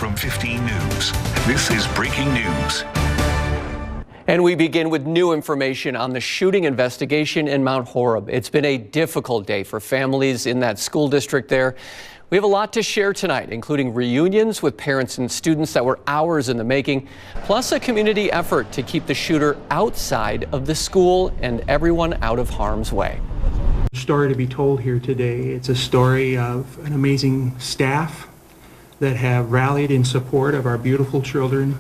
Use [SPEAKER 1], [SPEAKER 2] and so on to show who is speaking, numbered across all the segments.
[SPEAKER 1] from 15 News. This is breaking news.
[SPEAKER 2] And we begin with new information on the shooting investigation in Mount Horeb. It's been a difficult day for families in that school district there. We have a lot to share tonight, including reunions with parents and students that were hours in the making, plus a community effort to keep the shooter outside of the school and everyone out of harm's way.
[SPEAKER 3] Story to be told here today. It's a story of an amazing staff that have rallied in support of our beautiful children.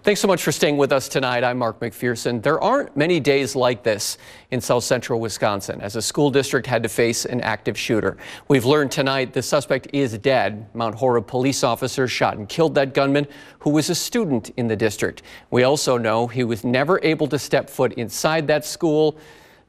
[SPEAKER 2] Thanks so much for staying with us tonight. I'm Mark McPherson. There aren't many days like this in south central Wisconsin as a school district had to face an active shooter. We've learned tonight the suspect is dead. Mount Horeb police officers shot and killed that gunman who was a student in the district. We also know he was never able to step foot inside that school.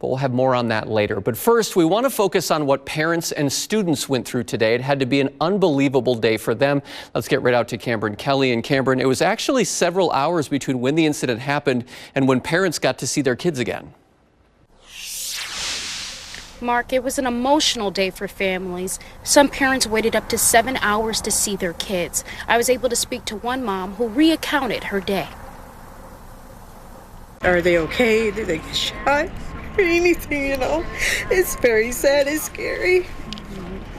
[SPEAKER 2] But we'll have more on that later. But first, we want to focus on what parents and students went through today. It had to be an unbelievable day for them. Let's get right out to Cameron Kelly. And Cameron, it was actually several hours between when the incident happened and when parents got to see their kids again.
[SPEAKER 4] Mark, it was an emotional day for families. Some parents waited up to 7 hours to see their kids. I was able to speak to one mom who recounted her day.
[SPEAKER 5] Are they okay? Did they get shot? Anything, you know. It's very sad. It's scary.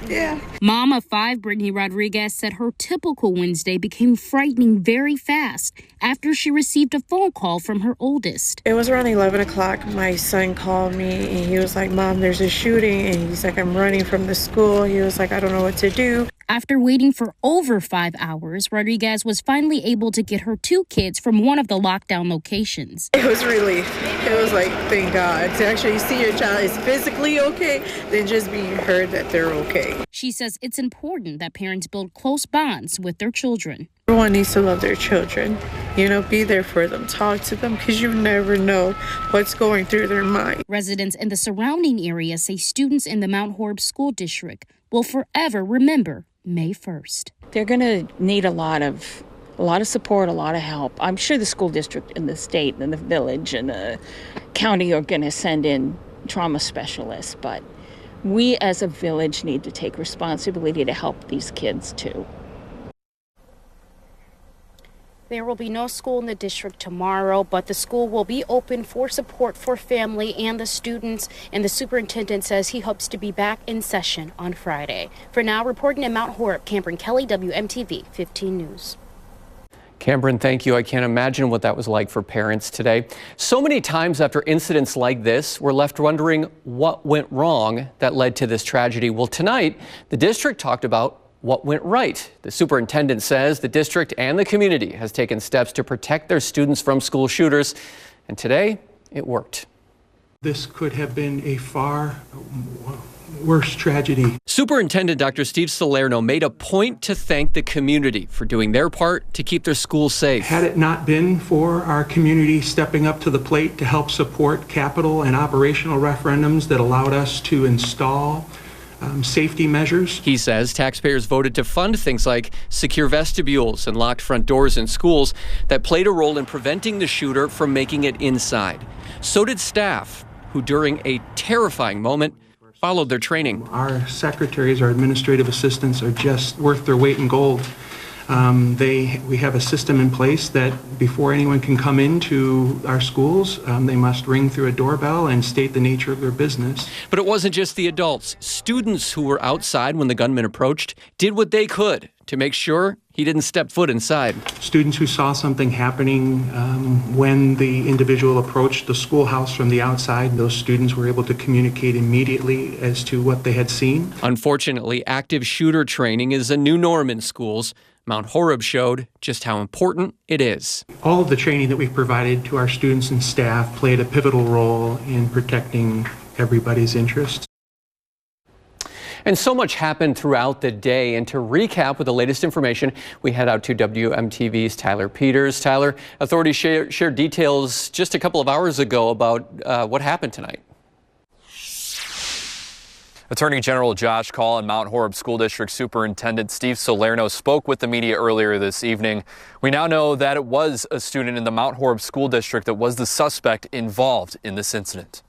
[SPEAKER 5] Yeah.
[SPEAKER 4] Mom of 5, Brittany Rodriguez, said her typical Wednesday became frightening very fast after she received a phone call from her oldest.
[SPEAKER 5] It was around 11 o'clock. My son called me and he was like, Mom, there's a shooting. And he's like, I'm running from the school. He was like, I don't know what to do.
[SPEAKER 4] After waiting for over 5 hours, Rodriguez was finally able to get her 2 kids from one of the lockdown locations.
[SPEAKER 5] It was like, thank God, to actually see your child is physically okay, than just being heard that they're okay.
[SPEAKER 4] She says it's important that parents build close bonds with their children.
[SPEAKER 5] Everyone needs to love their children, you know, be there for them, talk to them, because you never know what's going through their mind.
[SPEAKER 4] Residents in the surrounding area say students in the Mount Horeb School District will forever remember May 1st.
[SPEAKER 6] They're going to need a lot of support, a lot of help. I'm sure the school district and the state and the village and the county are going to send in trauma specialists, but we as a village need to take responsibility to help these kids too.
[SPEAKER 4] There will be no school in the district tomorrow, but the school will be open for support for family and the students, and the superintendent says he hopes to be back in session on Friday. For now, reporting in Mount Horeb, Cameron Kelly, WMTV 15 News.
[SPEAKER 2] Cameron, thank you. I can't imagine what that was like for parents today. So many times after incidents like this, we're left wondering what went wrong that led to this tragedy. Well, tonight, the district talked about what went right. The superintendent says the district and the community has taken steps to protect their students from school shooters, and today it worked.
[SPEAKER 3] This could have been a far worse tragedy.
[SPEAKER 2] Superintendent Dr. Steve Salerno made a point to thank the community for doing their part to keep their schools safe.
[SPEAKER 3] Had it not been for our community stepping up to the plate to help support capital and operational referendums that allowed us to install safety measures.
[SPEAKER 2] He says taxpayers voted to fund things like secure vestibules and locked front doors in schools that played a role in preventing the shooter from making it inside. So did staff, who during a terrifying moment followed their training.
[SPEAKER 3] Our secretaries, our administrative assistants are just worth their weight in gold. We have a system in place that before anyone can come into our schools, they must ring through a doorbell and state the nature of their business.
[SPEAKER 2] But it wasn't just the adults. Students who were outside when the gunman approached did what they could to make sure he didn't step foot inside.
[SPEAKER 3] Students who saw something happening when the individual approached the schoolhouse from the outside, those students were able to communicate immediately as to what they had seen.
[SPEAKER 2] Unfortunately, active shooter training is a new norm in schools. Mount Horeb showed just how important it is.
[SPEAKER 3] All of the training that we've provided to our students and staff played a pivotal role in protecting everybody's interests.
[SPEAKER 2] And so much happened throughout the day. And to recap with the latest information, we head out to WMTV's Tyler Peters. Tyler, authorities shared details just a couple of hours ago about what happened tonight.
[SPEAKER 7] Attorney General Josh Call and Mount Horeb School District Superintendent Steve Salerno spoke with the media earlier this evening. We now know that it was a student in the Mount Horeb School District that was the suspect involved in this incident.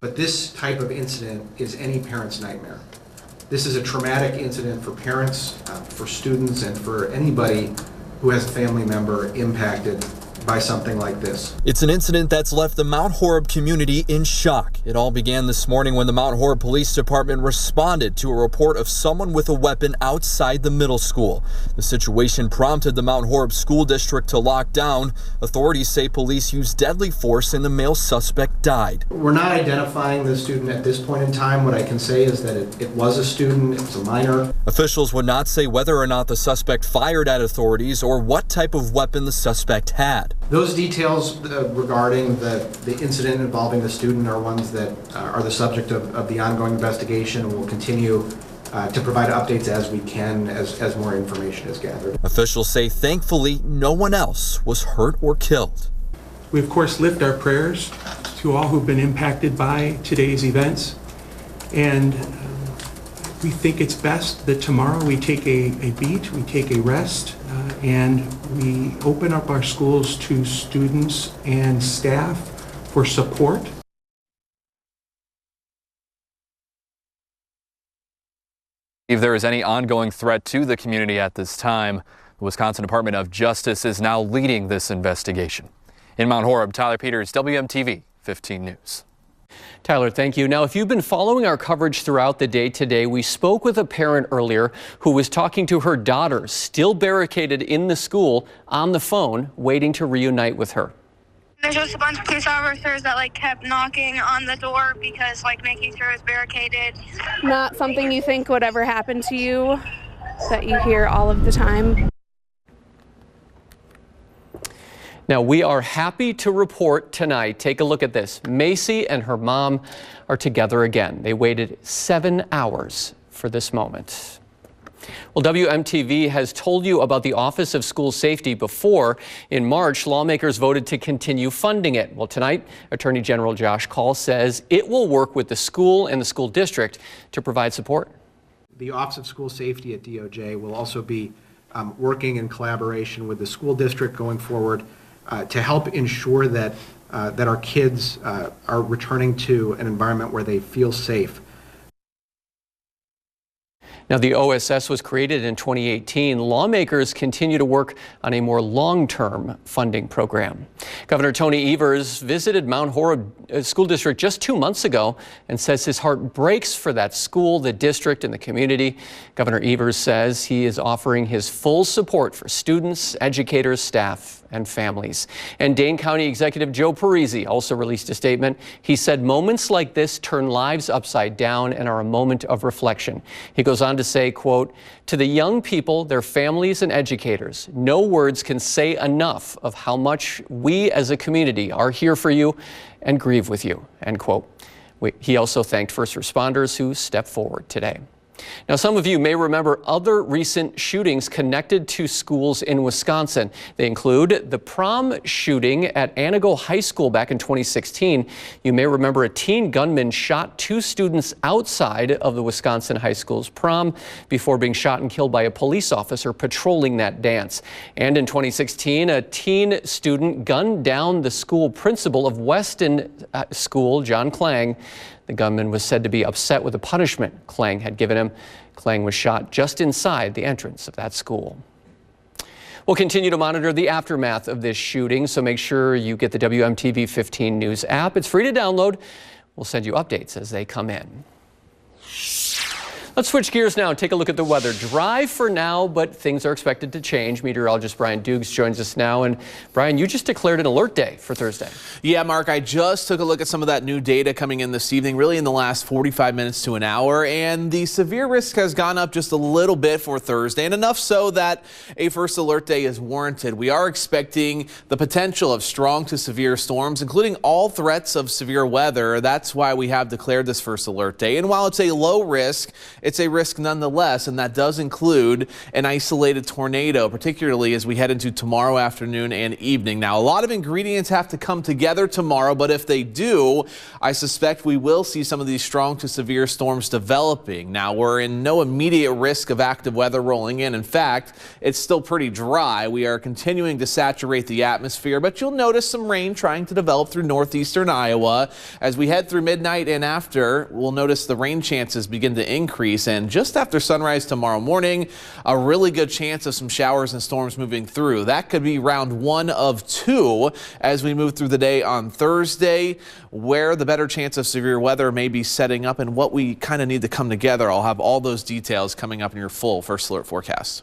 [SPEAKER 8] But this type of incident is any parent's nightmare. This is a traumatic incident for parents, for students, and for anybody who has a family member impacted by something like this.
[SPEAKER 9] It's an incident that's left the Mount Horeb community in shock. It all began this morning when the Mount Horeb Police Department responded to a report of someone with a weapon outside the middle school. The situation prompted the Mount Horeb School District to lock down. Authorities say police used deadly force and the male suspect died.
[SPEAKER 8] We're not identifying the student at this point in time. What I can say is that it was a student, it was a minor.
[SPEAKER 9] Officials would not say whether or not the suspect fired at authorities or what type of weapon the suspect had.
[SPEAKER 8] Those details regarding the incident involving the student are ones that are the subject of the ongoing investigation, and we'll continue to provide updates as we can as more information is gathered.
[SPEAKER 9] Officials say thankfully no one else was hurt or killed.
[SPEAKER 3] We of course lift our prayers to all who've been impacted by today's events, and we think it's best that tomorrow we take a beat, we take a rest, and we open up our schools to students and staff for support.
[SPEAKER 7] If there is any ongoing threat to the community at this time, the Wisconsin Department of Justice is now leading this investigation. In Mount Horeb, Tyler Peters, WMTV 15 News.
[SPEAKER 2] Tyler, thank you. Now, if you've been following our coverage throughout the day today, we spoke with a parent earlier who was talking to her daughter, still barricaded in the school, on the phone, waiting to reunite with her.
[SPEAKER 10] There's just a bunch of police officers that kept knocking on the door because making sure it was barricaded.
[SPEAKER 11] Not something you think would ever happen to you, that you hear all of the time.
[SPEAKER 2] Now, we are happy to report tonight, take a look at this. Macy and her mom are together again. They waited 7 hours for this moment. Well, WMTV has told you about the Office of School Safety before. In March, lawmakers voted to continue funding it. Well, tonight, Attorney General Josh Kaul says it will work with the school and the school district to provide support.
[SPEAKER 8] The Office of School Safety at DOJ will also be working in collaboration with the school district going forward to help ensure that our kids are returning to an environment where they feel safe.
[SPEAKER 2] Now, the OSS was created in 2018. Lawmakers continue to work on a more long-term funding program. Governor Tony Evers visited Mount Horeb School District just 2 months ago and says his heart breaks for that school, the district, and the community. Governor Evers says he is offering his full support for students, educators, staff, and families. And Dane County Executive Joe Parisi also released a statement. He said moments like this turn lives upside down and are a moment of reflection. He goes on to say, quote, "To the young people, their families, and educators, no words can say enough of how much we as a community are here for you and grieve with you," end quote. He also thanked first responders who stepped forward today. Now, some of you may remember other recent shootings connected to schools in Wisconsin. They include the prom shooting at Anago High School back in 2016. You may remember a teen gunman shot 2 students outside of the Wisconsin high school's prom before being shot and killed by a police officer patrolling that dance. And in 2016, a teen student gunned down the school principal of Weston School, John Klang. The gunman was said to be upset with the punishment Klang had given him. Klang was shot just inside the entrance of that school. We'll continue to monitor the aftermath of this shooting, so make sure you get the WMTV 15 News app. It's free to download. We'll send you updates as they come in. Let's switch gears now and take a look at the weather. Dry for now, but things are expected to change. Meteorologist Brian Dukes joins us now. And Brian, you just declared an alert day for Thursday.
[SPEAKER 12] Yeah, Mark, I just took a look at some of that new data coming in this evening, really in the last 45 minutes to an hour. And the severe risk has gone up just a little bit for Thursday, and enough so that a first alert day is warranted. We are expecting the potential of strong to severe storms, including all threats of severe weather. That's why we have declared this first alert day. And while it's a low risk, it's a risk nonetheless, and that does include an isolated tornado, particularly as we head into tomorrow afternoon and evening. Now, a lot of ingredients have to come together tomorrow, but if they do, I suspect we will see some of these strong to severe storms developing. Now, we're in no immediate risk of active weather rolling in. In fact, it's still pretty dry. We are continuing to saturate the atmosphere, but you'll notice some rain trying to develop through northeastern Iowa. As we head through midnight and after, we'll notice the rain chances begin to increase. Police. And just after sunrise tomorrow morning, a really good chance of some showers and storms moving through. That could be round 1 of 2 as we move through the day on Thursday, where the better chance of severe weather may be setting up and what we kind of need to come together. I'll have all those details coming up in your full First Alert forecast.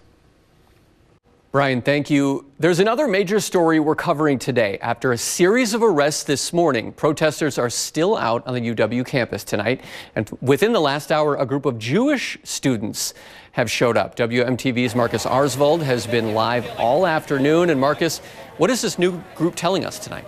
[SPEAKER 2] Brian, thank you. There's another major story we're covering today. After a series of arrests this morning, protesters are still out on the UW campus tonight. And within the last hour, a group of Jewish students have showed up. WMTV's Marcus Arsvold has been live all afternoon. And Marcus, what is this new group telling us tonight?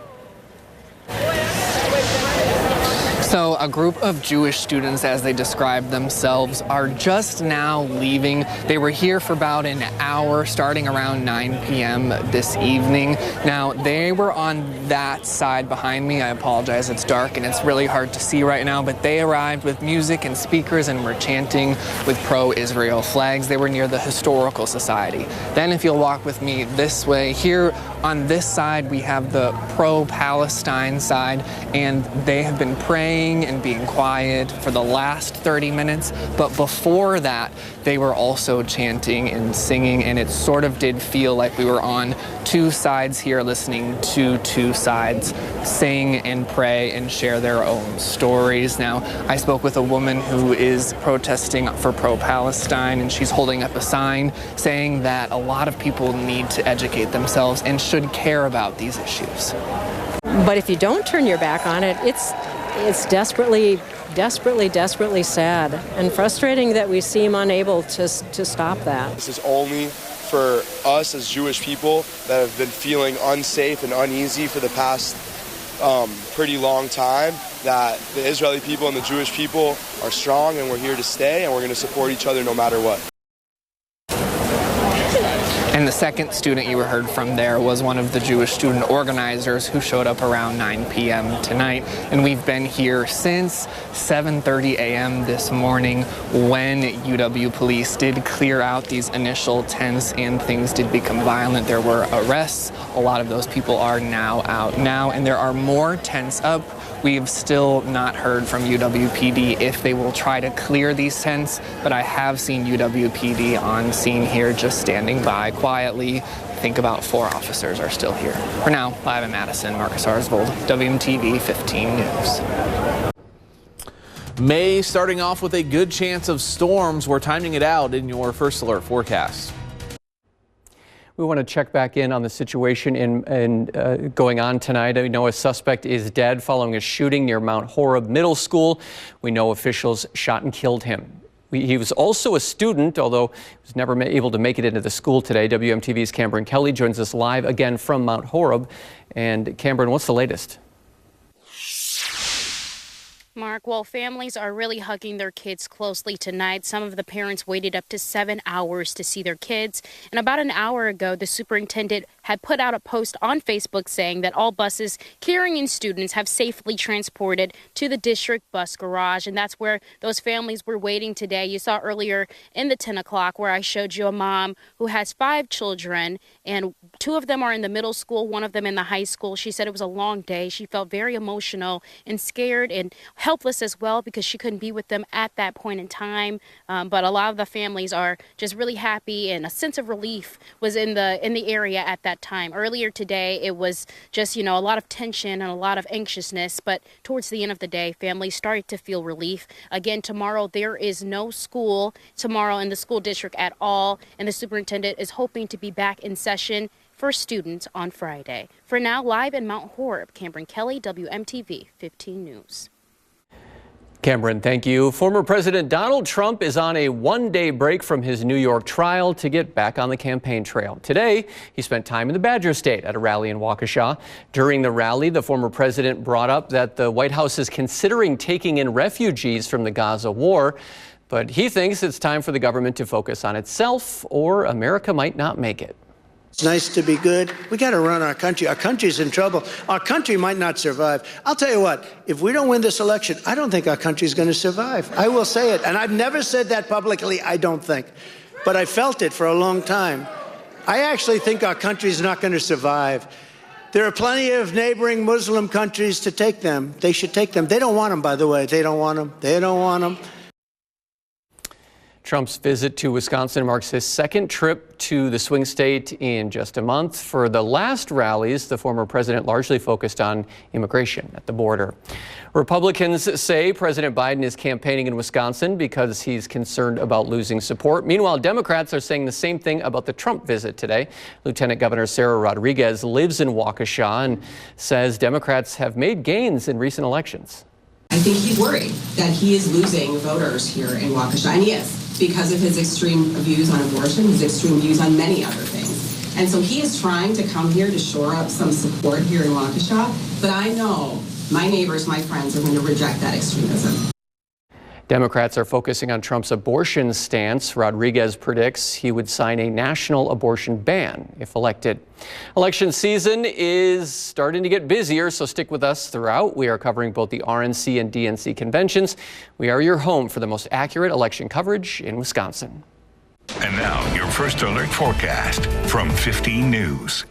[SPEAKER 13] So a group of Jewish students, as they describe themselves, are just now leaving. They were here for about an hour, starting around 9 p.m. this evening. Now, they were on that side behind me. I apologize, it's dark and it's really hard to see right now, but they arrived with music and speakers and were chanting with pro-Israel flags. They were near the Historical Society. Then if you'll walk with me this way, here on this side we have the pro-Palestine side, and they have been praying and being quiet for the last 30 minutes. But before that, they were also chanting and singing, and it sort of did feel like we were on two sides here, listening to two sides sing and pray and share their own stories. Now, I spoke with a woman who is protesting for pro-Palestine, and she's holding up a sign saying that a lot of people need to educate themselves and should care about these issues.
[SPEAKER 14] But if you don't turn your back on it, it's desperately sad and frustrating that we seem unable to stop that.
[SPEAKER 15] This is only for us as Jewish people that have been feeling unsafe and uneasy for the past pretty long time, that the Israeli people and the Jewish people are strong and we're here to stay and we're going to support each other no matter what.
[SPEAKER 13] And the second student you heard from there was one of the Jewish student organizers who showed up around 9 p.m. tonight. And we've been here since 7:30 a.m. this morning when UW police did clear out these initial tents and things did become violent. There were arrests. A lot of those people are now out now, and there are more tents up. We've still not heard from UWPD if they will try to clear these tents, but I have seen UWPD on scene here just standing by quietly. I think about 4 officers are still here. For now, live in Madison, Marcus Arsvold, WMTV 15 News.
[SPEAKER 12] May starting off with a good chance of storms. We're timing it out in your First Alert forecast.
[SPEAKER 2] We want to check back in on the situation going on tonight. We know a suspect is dead following a shooting near Mount Horeb Middle School. We know officials shot and killed him. He was also a student, although he was never able to make it into the school today. WMTV's Cameron Kelly joins us live again from Mount Horeb. And Cameron, what's the latest?
[SPEAKER 4] Mark, well, families are really hugging their kids closely tonight. Some of the parents waited up to 7 hours to see their kids. And about an hour ago, the superintendent had put out a post on Facebook saying that all buses carrying in students have safely transported to the district bus garage. And that's where those families were waiting today. You saw earlier in the 10 o'clock where I showed you a mom who has 5 children, and 2 of them are in the middle school, 1 of them in the high school. She said it was a long day. She felt very emotional and scared and helpless as well because she couldn't be with them at that point in time. But a lot of the families are just really happy, and a sense of relief was in the area at that time. Earlier today, it was just, a lot of tension and a lot of anxiousness. But towards the end of the day, families started to feel relief. Again, tomorrow there is no school tomorrow in the school district at all, and the superintendent is hoping to be back in session for students on Friday. For now, live in Mount Horeb, Cameron Kelly, WMTV 15 News.
[SPEAKER 2] Cameron, thank you. Former President Donald Trump is on a one-day break from his New York trial to get back on the campaign trail. Today, he spent time in the Badger State at a rally in Waukesha. During the rally, the former president brought up that the White House is considering taking in refugees from the Gaza war, but he thinks it's time for the government to focus on itself, or America might not make it.
[SPEAKER 16] It's nice to be good. We got to run our country. Our country's in trouble. Our country might not survive. I'll tell you what, if we don't win this election, I don't think our country's going to survive. I will say it. And I've never said that publicly, I don't think. But I felt it for a long time. I actually think our country's not going to survive. There are plenty of neighboring Muslim countries to take them. They should take them. They don't want them, by the way. They don't want them. They don't want them.
[SPEAKER 2] Trump's visit to Wisconsin marks his second trip to the swing state in just a month. For the last rallies, the former president largely focused on immigration at the border. Republicans say President Biden is campaigning in Wisconsin because he's concerned about losing support. Meanwhile, Democrats are saying the same thing about the Trump visit today. Lieutenant Governor Sarah Rodriguez lives in Waukesha and says Democrats have made gains in recent elections.
[SPEAKER 17] I think he's worried that he is losing voters here in Waukesha, and he is, because of his extreme views on abortion, his extreme views on many other things. And so he is trying to come here to shore up some support here in Waukesha, but I know my neighbors, my friends are going to reject that extremism.
[SPEAKER 2] Democrats are focusing on Trump's abortion stance. Rodriguez predicts he would sign a national abortion ban if elected. Election season is starting to get busier, so stick with us throughout. We are covering both the RNC and DNC conventions. We are your home for the most accurate election coverage in Wisconsin.
[SPEAKER 1] And now, your first alert forecast from 15 News.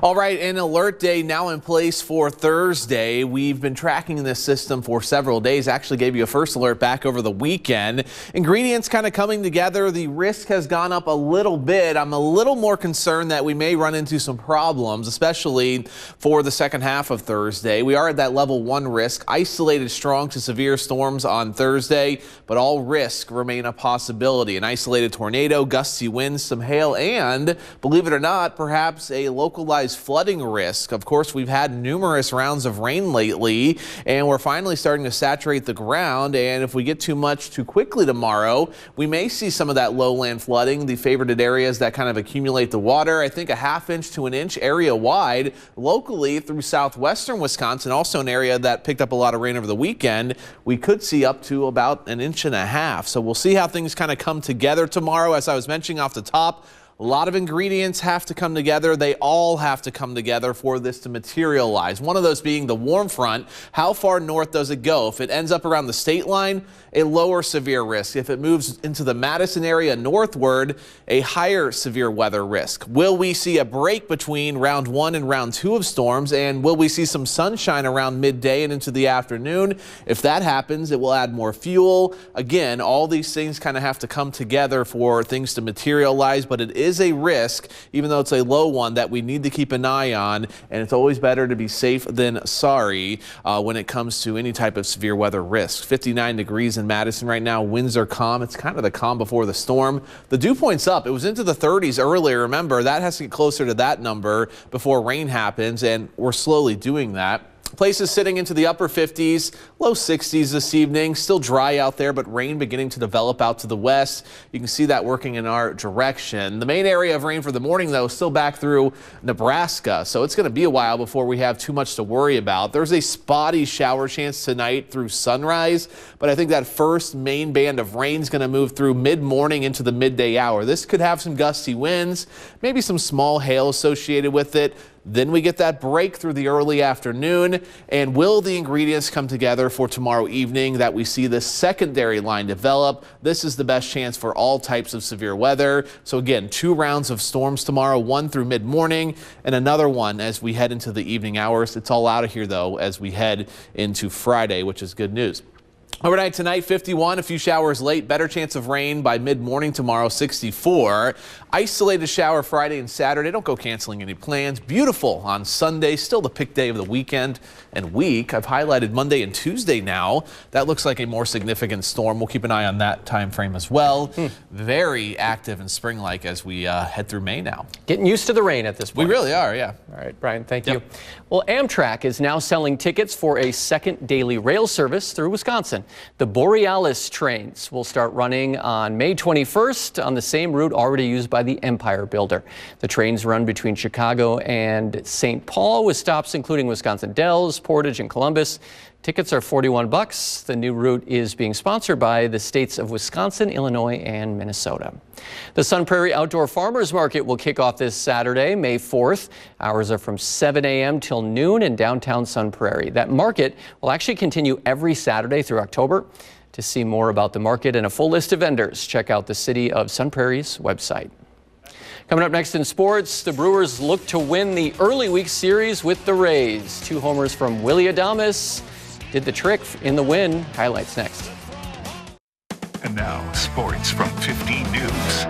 [SPEAKER 12] All right, an alert day now in place for Thursday. We've been tracking this system for several days. Actually gave you a first alert back over the weekend. Ingredients kind of coming together. The risk has gone up a little bit. I'm a little more concerned that we may run into some problems, especially for the second half of Thursday. We are at that level 1 risk, isolated strong to severe storms on Thursday, but all risks remain a possibility. An isolated tornado, gusty winds, some hail, and believe it or not, perhaps a localized flooding risk. Of course, we've had numerous rounds of rain lately, and we're finally starting to saturate the ground. And if we get too much too quickly tomorrow, we may see some of that lowland flooding, the favorited areas that kind of accumulate the water. I think a ½ inch to an inch area wide locally through southwestern Wisconsin, also an area that picked up a lot of rain over the weekend. We could see up to about 1.5 inches. So we'll see how things kind of come together tomorrow. As I was mentioning off the top, a lot of ingredients have to come together. They all have to come together for this to materialize. One of those being the warm front. How far north does it go? If it ends up around the state line, a lower severe risk. If it moves into the Madison area northward, a higher severe weather risk. Will we see a break between round 1 and round 2 of storms? And will we see some sunshine around midday and into the afternoon? If that happens, it will add more fuel. Again, all these things kind of have to come together for things to materialize, but it is a risk, even though it's a low one, that we need to keep an eye on. And it's always better to be safe than sorry when it comes to any type of severe weather risk. 59 degrees in Madison right now. Winds are calm. It's kind of the calm before the storm. The dew point's up. It was into the 30s earlier. Remember, that has to get closer to that number before rain happens, and we're slowly doing that. Places sitting into the upper 50s, low 60s this evening. Still dry out there, but rain beginning to develop out to the west. You can see that working in our direction. The main area of rain for the morning, though, is still back through Nebraska, so it's going to be a while before we have too much to worry about. There's a spotty shower chance tonight through sunrise, but I think that first main band of rain is going to move through mid-morning into the midday hour. This could have some gusty winds, maybe some small hail associated with it. Then we get that break through the early afternoon. And will the ingredients come together for tomorrow evening that we see this secondary line develop? This is the best chance for all types of severe weather. So again, 2 rounds of storms tomorrow, 1 through mid-morning and another one as we head into the evening hours. It's all out of here, though, as we head into Friday, which is good news. Overnight tonight, 51, a few showers late, better chance of rain by mid-morning tomorrow, 64. Isolated shower Friday and Saturday. Don't go canceling any plans. Beautiful on Sunday, still the pick day of the weekend and week. I've highlighted Monday and Tuesday now. That looks like a more significant storm. We'll keep an eye on that time frame as well. Very active and spring-like as we head through May now.
[SPEAKER 2] Getting used to the rain at this point.
[SPEAKER 12] We really are, yeah.
[SPEAKER 2] All right, Brian, thank you. Well, Amtrak is now selling tickets for a second daily rail service through Wisconsin. The Borealis trains will start running on May 21st on the same route already used by the Empire Builder. The trains run between Chicago and St. Paul with stops including Wisconsin Dells, Portage, and Columbus. Tickets are $41. The new route is being sponsored by the states of Wisconsin, Illinois, and Minnesota. The Sun Prairie Outdoor Farmers Market will kick off this Saturday, May 4th. Hours are from 7 a.m. till noon in downtown Sun Prairie. That market will actually continue every Saturday through October. To see more about the market and a full list of vendors, check out the City of Sun Prairie's website. Coming up next in sports, the Brewers look to win the early week series with the Rays. 2 homers from Willy Adames did the trick in the win. Highlights next.
[SPEAKER 1] And And now, sports from 15 News.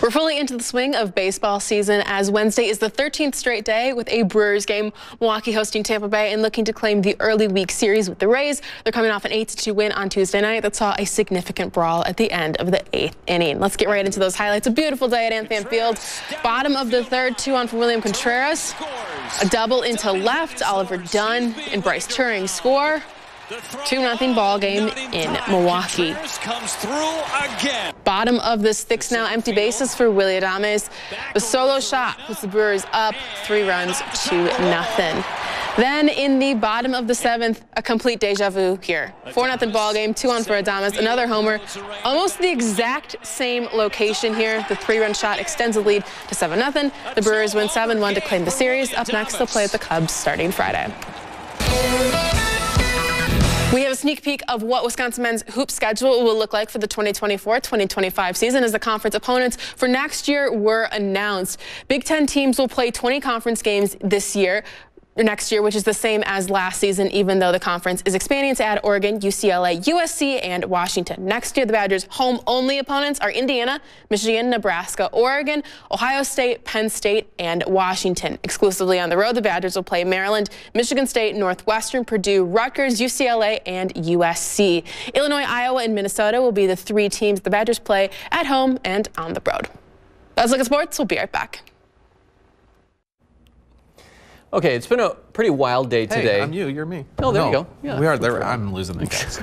[SPEAKER 18] We're fully into the swing of baseball season as Wednesday is the 13th straight day with a Brewers game. Milwaukee hosting Tampa Bay and looking to claim the early week series with the Rays. They're coming off an 8-2 win on Tuesday night that saw a significant brawl at the end of the 8th inning. Let's get right into those highlights. A beautiful day at Anthony Field. Bottom of the third, 2-on for William Contreras. A double into left. Oliver Dunn and Bryce Turing score. 2-0 ball game in Milwaukee.
[SPEAKER 19] Comes through again.
[SPEAKER 18] Bottom of the sixth now, empty bases for Willy Adames. The solo shot puts the Brewers up 3 runs to 0. Then in the bottom of the seventh, a complete deja vu here. 4-0 ball game, 2-on for Adames, another homer. Almost the exact same location here. The 3-run shot extends the lead to 7-0. The Brewers win 7-1 to claim the series. Up next, they'll play at the Cubs starting Friday. We have a sneak peek of what Wisconsin men's hoop schedule will look like for the 2024-2025 season as the conference opponents for next year were announced. Big Ten teams will play 20 conference games next year, which is the same as last season, even though the conference is expanding to add Oregon, UCLA, USC, and Washington. Next year, the Badgers' home-only opponents are Indiana, Michigan, Nebraska, Oregon, Ohio State, Penn State, and Washington. Exclusively on the road, the Badgers will play Maryland, Michigan State, Northwestern, Purdue, Rutgers, UCLA, and USC. Illinois, Iowa, and Minnesota will be the 3 teams the Badgers play at home and on the road. That's Look at Sports. We'll be right back.
[SPEAKER 2] Okay, it's been a pretty wild day today.
[SPEAKER 12] Hey, I'm you, you're me.
[SPEAKER 2] Oh, there you go. Yeah,
[SPEAKER 12] we are there. I'm losing the guys.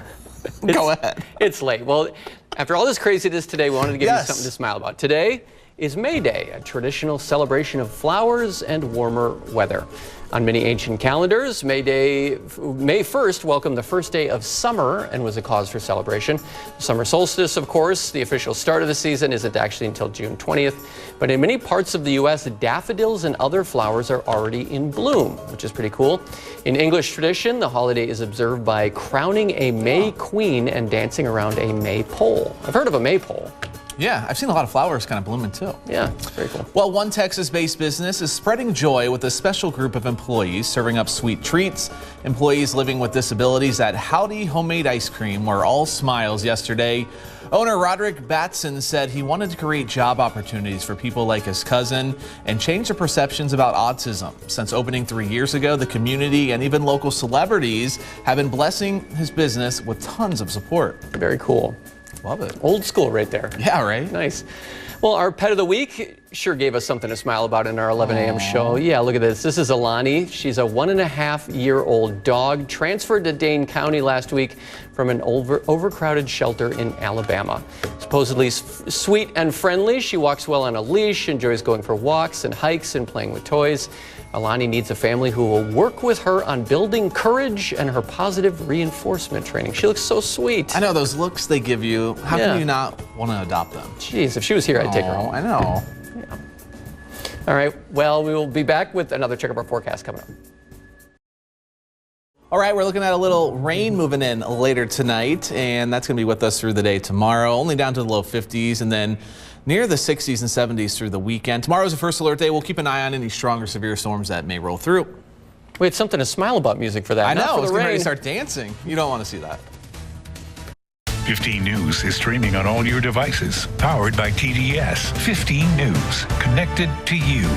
[SPEAKER 12] Go ahead.
[SPEAKER 2] It's late. Well, after all this craziness today, we wanted to give you something to smile about. Today is May Day, a traditional celebration of flowers and warmer weather. On many ancient calendars, May 1st welcomed the first day of summer and was a cause for celebration. The summer solstice, of course, the official start of the season, isn't actually until June 20th. But in many parts of the U.S., daffodils and other flowers are already in bloom, which is pretty cool. In English tradition, the holiday is observed by crowning a May queen and dancing around a maypole. I've heard of a maypole.
[SPEAKER 12] Yeah, I've seen a lot of flowers kind of blooming too.
[SPEAKER 2] Yeah, very cool.
[SPEAKER 12] Well, one Texas-based business is spreading joy with a special group of employees serving up sweet treats. Employees living with disabilities at Howdy Homemade Ice Cream were all smiles yesterday. Owner Roderick Batson said he wanted to create job opportunities for people like his cousin and change the perceptions about autism. Since opening 3 years ago, the community and even local celebrities have been blessing his business with tons of support.
[SPEAKER 2] Very cool.
[SPEAKER 12] Love it.
[SPEAKER 2] Old school right there.
[SPEAKER 12] Yeah, right?
[SPEAKER 2] Nice. Well, our pet of the week sure gave us something to smile about in our 11 a.m. show. Yeah, look at this. This is Alani. She's a 1.5-year-old dog transferred to Dane County last week from an overcrowded shelter in Alabama. Supposedly sweet and friendly, she walks well on a leash, enjoys going for walks and hikes and playing with toys. Alani needs a family who will work with her on building courage and her positive reinforcement training. She looks so sweet.
[SPEAKER 12] I know those looks they give you. How can you not want to adopt them?
[SPEAKER 2] Jeez, if she was here, I'd take her home.
[SPEAKER 12] I know.
[SPEAKER 2] Yeah. All right, well, we will be back with another check of our forecast coming up.
[SPEAKER 12] All right, we're looking at a little rain moving in later tonight, and that's going to be with us through the day tomorrow, only down to the low 50s, and then near the 60s and 70s through the weekend. Tomorrow's the first alert day. We'll keep an eye on any stronger severe storms that may roll through.
[SPEAKER 2] We had something to smile about music for that.
[SPEAKER 12] I know, I
[SPEAKER 2] was
[SPEAKER 12] getting ready to start dancing. You don't want to see that.
[SPEAKER 1] 15 News is streaming on all your devices, powered by TDS. 15 News, connected to you.